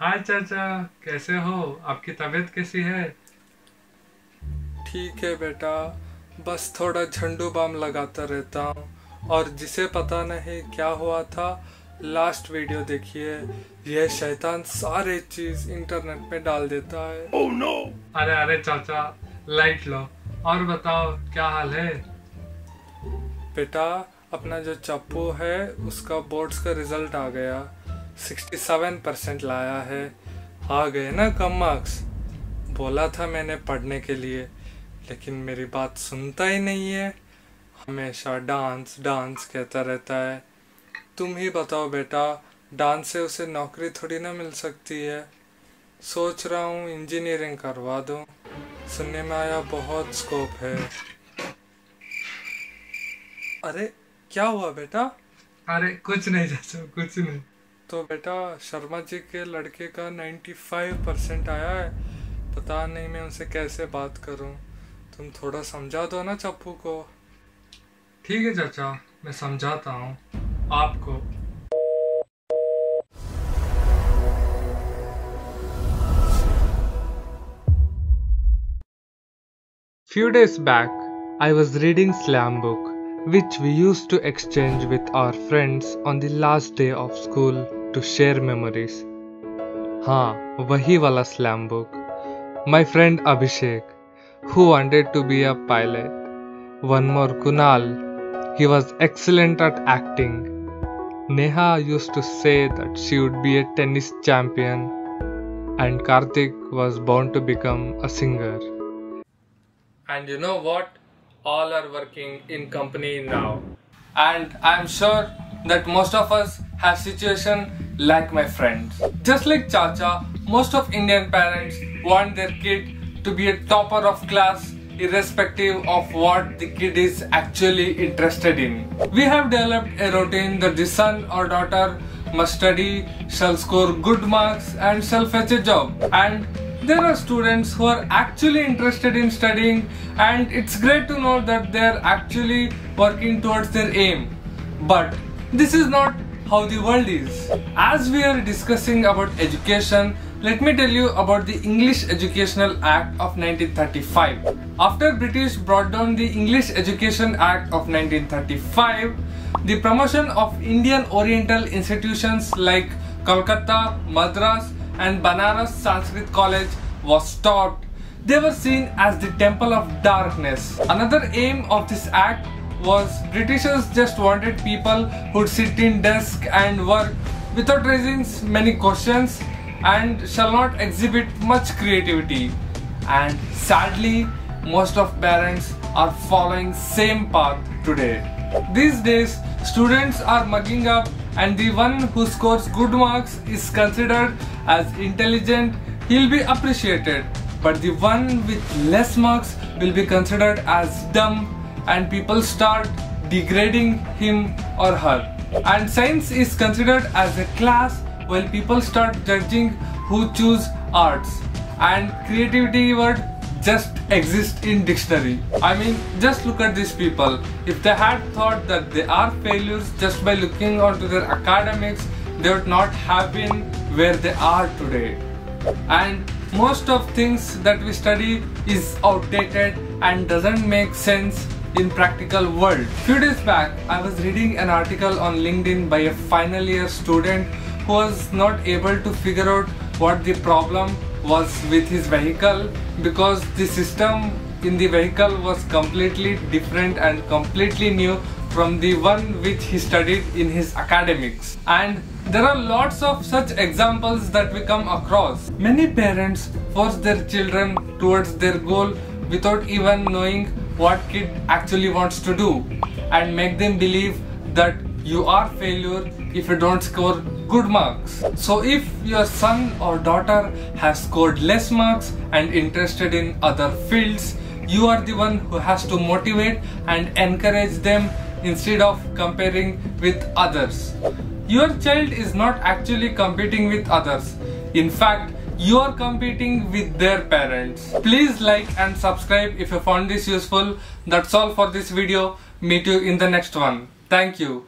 हाय चाचा, कैसे हो? आपकी तबीयत कैसी है? ठीक है बेटा, बस थोड़ा झंडू बाम लगाता रहता हूँ। और जिसे पता नहीं क्या हुआ था, लास्ट वीडियो देखिए। यह शैतान सारे चीज इंटरनेट पे डाल देता है। Oh no! अरे अरे चाचा, लाइट लो और बताओ क्या हाल है? बेटा, अपना जो चप्पू है उसका बोर्ड्स का रिजल्ट आ गया। 67% लाया है। आ गए ना कम मार्क्स। बोला था मैंने पढ़ने के लिए, लेकिन मेरी बात सुनता ही नहीं है। हमेशा डांस डांस कहता रहता है। तुम ही बताओ बेटा, डांस से उसे नौकरी थोड़ी ना मिल सकती है। सोच रहा हूँ इंजीनियरिंग करवा दूँ। सुनने में आया बहुत स्कोप है। अरे क्या हुआ बेटा? अरे कुछ नहीं चाचा, कुछ नहीं। तो बेटा, शर्मा जी के लड़के का 95% आया है। पता नहीं मैं उनसे कैसे बात करूं। तुम थोड़ा समझा दो ना चप्पू को। ठीक है चाचा, मैं समझाता हूँ आपको। Few days back, I was reading Slam book, which we used to exchange with our friends on the last day of school to share memories. हाँ, वही वाला Slam book. My friend Abhishek, who wanted to be a pilot. One more Kunal, he was excellent at acting. Neha used to say that she would be a tennis champion, and Karthik was bound to become a singer. And you know what? All are working in company now. And I'm sure that most of us have situation like my friends. Just like Chacha, most of Indian parents want their kid to be a topper of class irrespective of what the kid is actually interested in. We have developed a routine that the son or daughter must study, shall score good marks and shall fetch a job. And there are students who are actually interested in studying, and it's great to know that they are actually working towards their aim. But this is not how the world is. As we are discussing about education, let me tell you about the English Educational Act of 1935. After British brought down the English Education Act of 1935, the promotion of Indian Oriental institutions like Kolkata, Madras and Banaras Sanskrit College was stopped. They were seen as the temple of darkness. Another aim of this act was Britishers just wanted people who'd sit in desk and work without raising many questions and shall not exhibit much creativity. And sadly, most of parents are following same path today. These days, students are mugging up, and the one who scores good marks is considered as intelligent. He'll be appreciated, but the one with less marks will be considered as dumb, and people start degrading him or her. And science is considered as a class while people start judging who choose arts, and creativity word just exist in dictionary. I mean, just look at these people. If they had thought that they are failures just by looking onto their academics, they would not have been where they are today. And most of things that we study is outdated and doesn't make sense in practical world. Few days back, I was reading an article on LinkedIn by a final year student who was not able to figure out what the problem was with his vehicle, because the system in the vehicle was completely different and completely new from the one which he studied in his academics. And there are lots of such examples that we come across. Many parents force their children towards their goal without even knowing what kid actually wants to do, and make them believe that you are failure if you don't score good marks. So if your son or daughter has scored less marks and interested in other fields, you are the one who has to motivate and encourage them instead of comparing with others. Your child is not actually competing with others. In fact, you are competing with their parents. Please like and subscribe if you found this useful. That's all for this video. Meet you in the next one. Thank you.